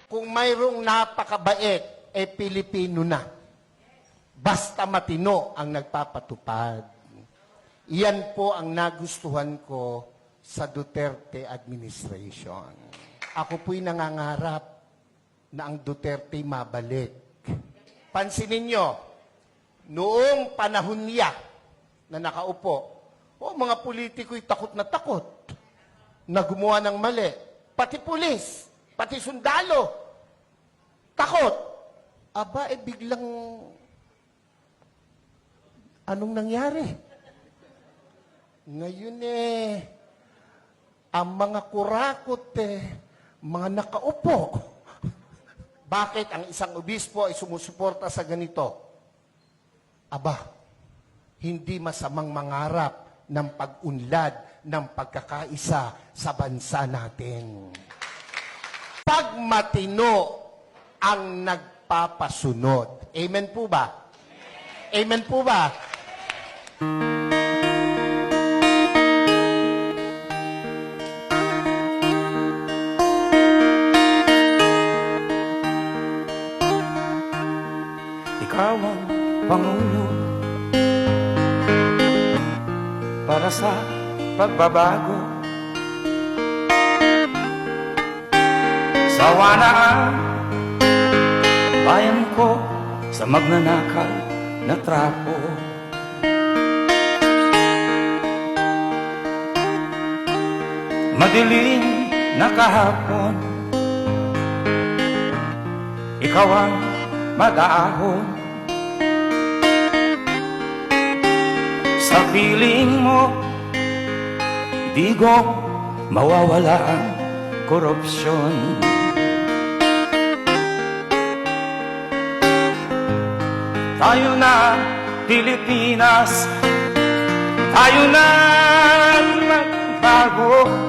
kung mayroong napakabait, Pilipino na. Basta matino ang nagpapatupad. Iyan po ang nagustuhan ko sa Duterte administration. Ako po'y nangangarap na ang Duterte mabalik. Pansinin nyo, noong panahon niya na nakaupo, mga politiko'y takot na gumawa ng mali. Pati pulis, pati sundalo, takot. Aba, biglang, anong nangyari? Ngayon ang mga kurakot mga nakaupo. Bakit ang isang obispo ay sumusuporta sa ganito? Aba, hindi masamang mangarap ng pag-unlad ng pagkakaisa sa bansa natin. Pag matino ang nagpapasunod. Amen po ba? Amen po ba? Ikaw ang Pangulo para sa pagbabago. Sawa na ang bayan ko sa magnanakaw na trapo. Madilim na kahapon, ikaw ang mag-aahon. Sa piling mo, di ko mawawala ang korupsyon. Tayo na Pilipinas, tayo na magbago.